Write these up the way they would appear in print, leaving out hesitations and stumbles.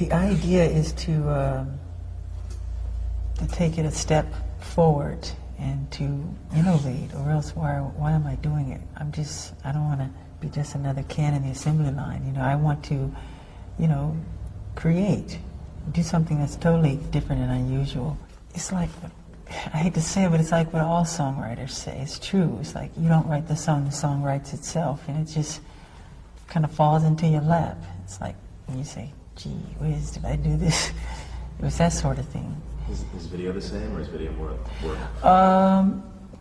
The idea is to take it a step forward and to innovate, or else why am I doing it? I don't want to be just another can in the assembly line. I want to, create, do something that's totally different and unusual. It's like, I hate to say it, but it's like what all songwriters say. It's true. It's like you don't write the song writes itself, and it just kind of falls into your lap. It's like when you say, gee whiz, did I do this? It was that sort of thing. Is video the same, or is video more work?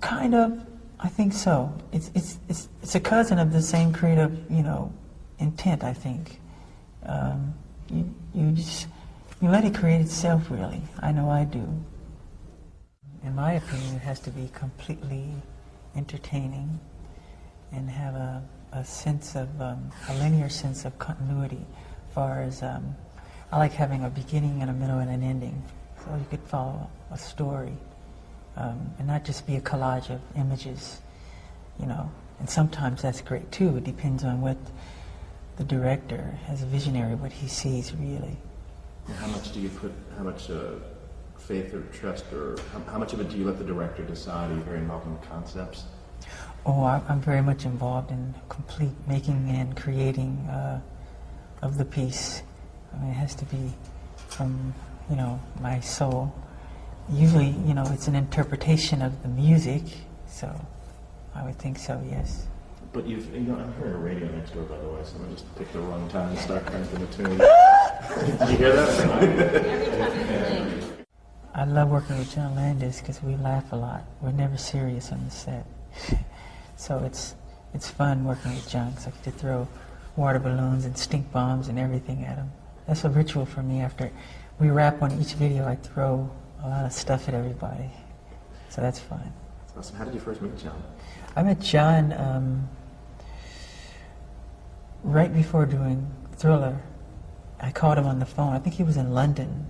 Kind of. I think so. It's a cousin of the same creative, intent. I think. You let it create itself, really. I know I do. In my opinion, it has to be completely entertaining and have a sense of a linear sense of continuity. As far as I like having a beginning and a middle and an ending, so you could follow a story. And not just be a collage of images, And sometimes that's great too. It depends on what the director, as a visionary, what he sees really. And how much do you put, faith or trust, or how much of it do you let the director decide? Are you very involved in the concepts? Oh, I'm very much involved in complete making and creating of the piece. I mean, it has to be from, my soul. Usually, it's an interpretation of the music, so I would think so, yes. But I'm hearing a radio next door, by the way, so I just picked the wrong time to start cranking the tune. Did you hear that? I love working with John Landis because we laugh a lot. We're never serious on the set. So it's fun working with John, because I get to throw water balloons and stink bombs and everything at him. That's a ritual for me. After we wrap on each video, I throw a lot of stuff at everybody. So that's fun. That's awesome. How did you first meet John? I met John right before doing Thriller. I called him on the phone. I think he was in London.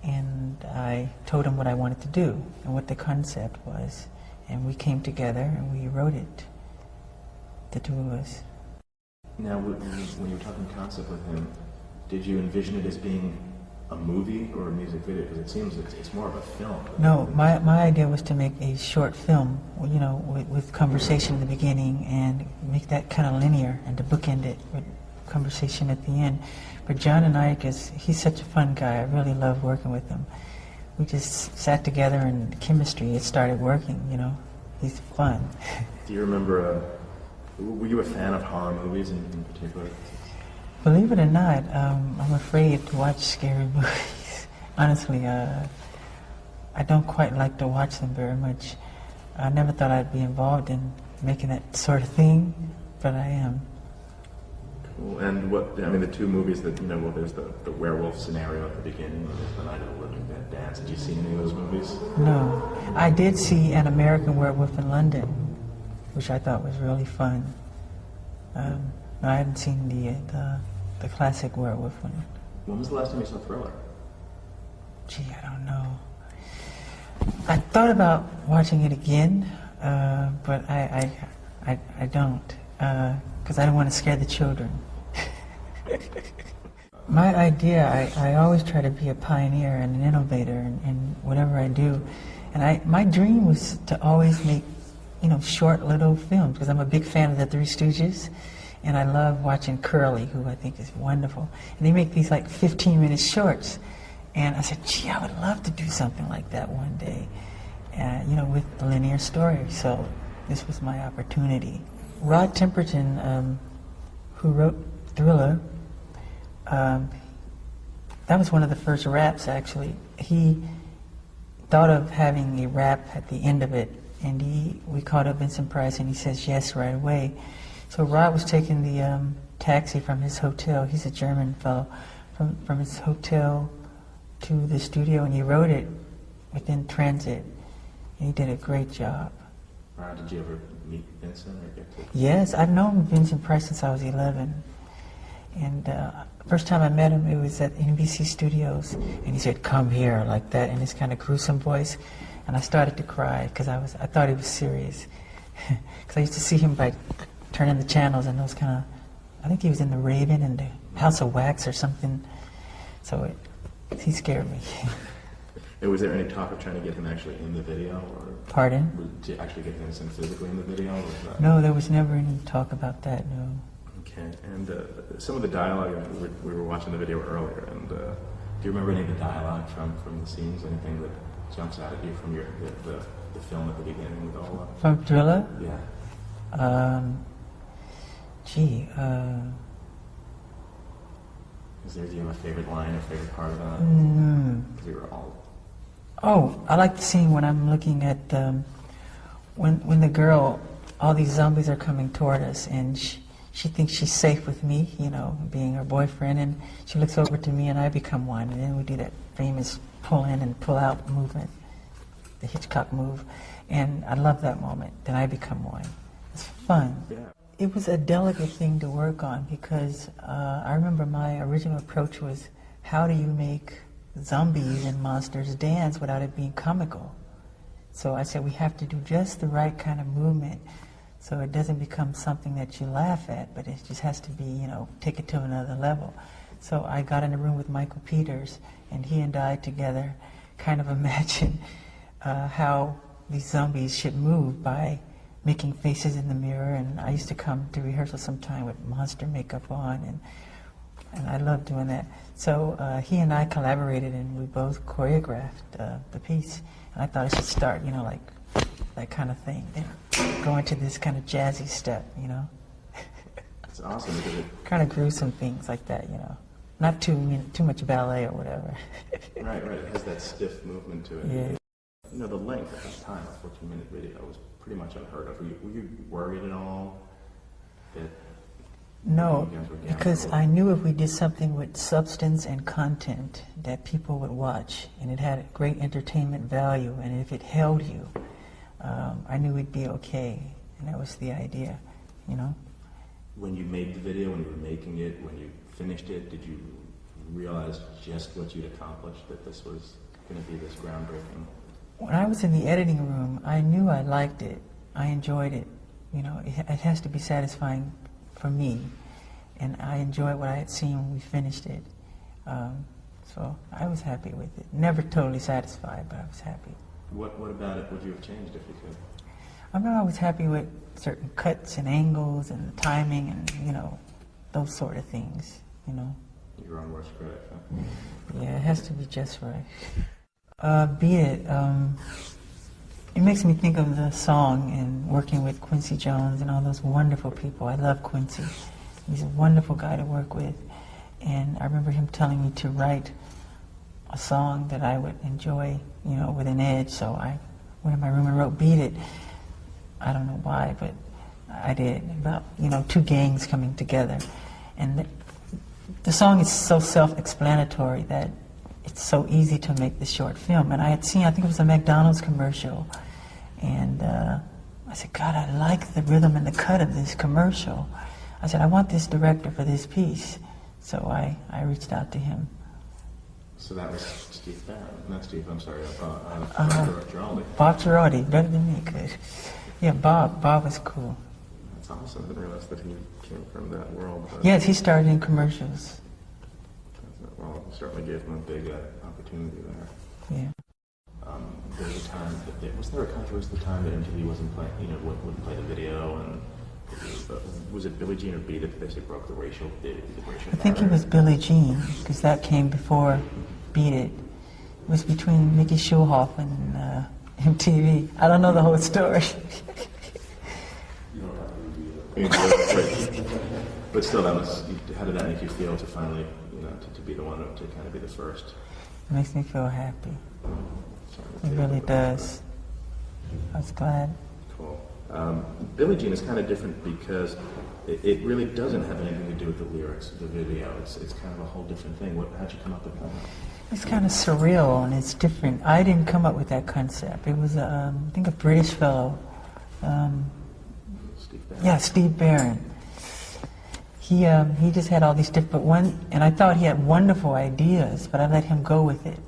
And I told him what I wanted to do and what the concept was. And we came together and we wrote it, the two of us. Now, when you were talking concept with him, did you envision it as being a movie or a music video? Because it seems it's more of a film. No, my idea was to make a short film, with conversation in the beginning and make that kind of linear, and to bookend it with conversation at the end. But John and I, because he's such a fun guy, I really love working with him. We just sat together and chemistry, it started working, He's fun. Do you remember, were you a fan of horror movies in particular? Believe it or not, I'm afraid to watch scary movies. Honestly, I don't quite like to watch them very much. I never thought I'd be involved in making that sort of thing, but I am. Cool. And the two movies that, there's the werewolf scenario at the beginning, and there's the Night of the Living Dead Dance. Did you see any of those movies? No. I did see An American Werewolf in London, which I thought was really fun. No, I hadn't seen the classic werewolf one. When was the last time you saw Thriller? Gee, I don't know. I thought about watching it again, but I don't, because I don't want to scare the children. My idea, I always try to be a pioneer and an innovator in whatever I do, and my dream was to always make, short little films, because I'm a big fan of the Three Stooges. And I love watching Curly, who I think is wonderful. And they make these 15-minute shorts. And I said, gee, I would love to do something like that one day, with a linear story. So this was my opportunity. Rod Temperton, who wrote Thriller, that was one of the first raps, actually. He thought of having a rap at the end of it. And we called up Vincent Price, and he says yes right away. So Rod was taking the taxi from his hotel. He's a German fellow. From his hotel to the studio, and he wrote it within transit. And he did a great job. Did you ever meet Vincent or get to? Yes, I've known Vincent Price since I was 11. And first time I met him, it was at NBC Studios, and he said, "Come here," like that, in his kind of gruesome voice. And I started to cry because I thought he was serious. Because I used to see him by turning the channels, and those kind of, I think he was in The Raven and the House of Wax or something. So he scared me. And was there any talk of trying to get him actually in the video, or Pardon? to actually get him physically in the video? Or was that... No, there was never any talk about that, no. Okay, and some of the dialogue, we were watching the video earlier, and do you remember any of the dialogue from the scenes? Anything that jumps out at you from the film at the beginning with all of... From Thriller? Yeah. Do you have a favorite line or favorite part of that? We were all... Oh, I like the scene when I'm looking at when the girl, all these zombies are coming toward us, and she thinks she's safe with me, you know, being her boyfriend, and she looks over to me and I become one, and then we do that famous pull in and pull out movement, the Hitchcock move, and I love that moment. Then I become one. It's fun. Yeah. It was a delicate thing to work on because I remember my original approach was, how do you make zombies and monsters dance without it being comical? So I said we have to do just the right kind of movement so it doesn't become something that you laugh at, but it just has to be, you know, take it to another level. So I got in a room with Michael Peters, and he and I together kind of imagined how these zombies should move by making faces in the mirror, and I used to come to rehearsal sometime with monster makeup on, and I loved doing that. So he and I collaborated, and we both choreographed the piece. And I thought I should start, you know, like that kind of thing, then go into this kind of jazzy step, you know. It's awesome because it kind of gruesome things like that, you know. Not too much ballet or whatever. Right. It has that stiff movement to it. Yeah. You know, the length at that time, a 14-minute video, was pretty much unheard of. Were you worried at all that... No, because I knew if we did something with substance and content that people would watch, and it had great entertainment value, and if it held you, I knew we'd be okay, and that was the idea, you know. When you made the video, when you were making it, when you finished it, did you realize just what you'd accomplished, that this was going to be this groundbreaking? When I was in the editing room, I knew I liked it. I enjoyed it. You know, it has to be satisfying for me, and I enjoyed what I had seen when we finished it. So I was happy with it. Never totally satisfied, but I was happy. What about it would you have changed if you could? I know I was happy with certain cuts and angles and the timing and, you know, those sort of things, you know. Your own worst critic, huh? Yeah, it has to be just right. Beat It, it makes me think of the song and working with Quincy Jones and all those wonderful people. I love Quincy. He's a wonderful guy to work with. And I remember him telling me to write a song that I would enjoy, you know, with an edge. So I went in my room and wrote Beat It. I don't know why, but I did. About, you know, two gangs coming together. And the song is so self-explanatory that it's so easy to make this short film. And I had seen, I think it was a McDonald's commercial, and I said, God, I like the rhythm and the cut of this commercial. I said, I want this director for this piece. So I reached out to him. So that was Steve Barron, not Steve, I'm sorry, Giraldi. Bob Giraldi, better than me, good. Yeah, Bob was cool. That's awesome, I didn't realize that he came from that world. Yes, he started in commercials. Well, certainly gave him a big opportunity there. Yeah. There was a time, was there a controversy at the time that MTV wasn't playing, you know, wouldn't play the video, and was it Billie Jean or Beat It that basically broke the racial barrier? I think it was Billie Jean, because that came before Beat It. It was between Mickey Schulhoff and MTV. I don't know the whole story. But still, how did that make you feel to finally, you know, to be the one to kind of be the first? It makes me feel happy. It really does. I was glad. Cool. Billie Jean is kind of different because it really doesn't have anything to do with the lyrics of the video. It's kind of a whole different thing. How'd you come up with that? It's kind of surreal and it's different. I didn't come up with that concept. It was, I think, a British fellow. Steve Barron. Yeah, Steve Barron. He just had all these different and I thought he had wonderful ideas, but I let him go with it.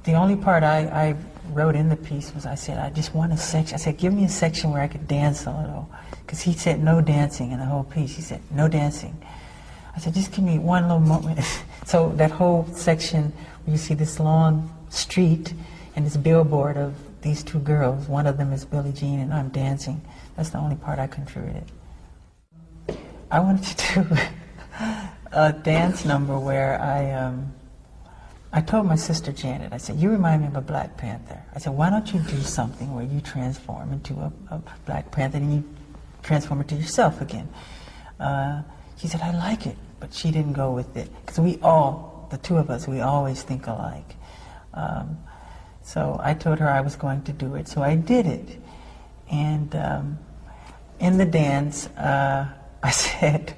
The only part I wrote in the piece was I said, I just want a section. I said, give me a section where I could dance a little. Because he said no dancing in the whole piece. He said, no dancing. I said, just give me one little moment. So that whole section where you see this long street and this billboard of these two girls, one of them is Billie Jean and I'm dancing. That's the only part I contributed. I wanted to do a dance number where I told my sister Janet, I said, you remind me of a Black Panther. I said, why don't you do something where you transform into a Black Panther and you transform into yourself again? She said, I like it, but she didn't go with it. Because we all, the two of us, we always think alike. So I told her I was going to do it, so I did it. And in the dance, I said,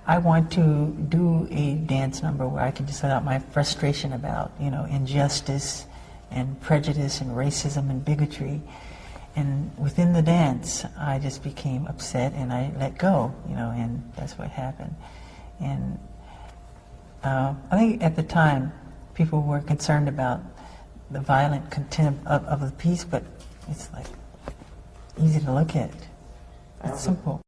I want to do a dance number where I can just let out my frustration about, you know, injustice and prejudice and racism and bigotry. And within the dance, I just became upset and I let go, you know, and that's what happened. And I think at the time, people were concerned about the violent content of the piece, but it's like easy to look at. It's simple.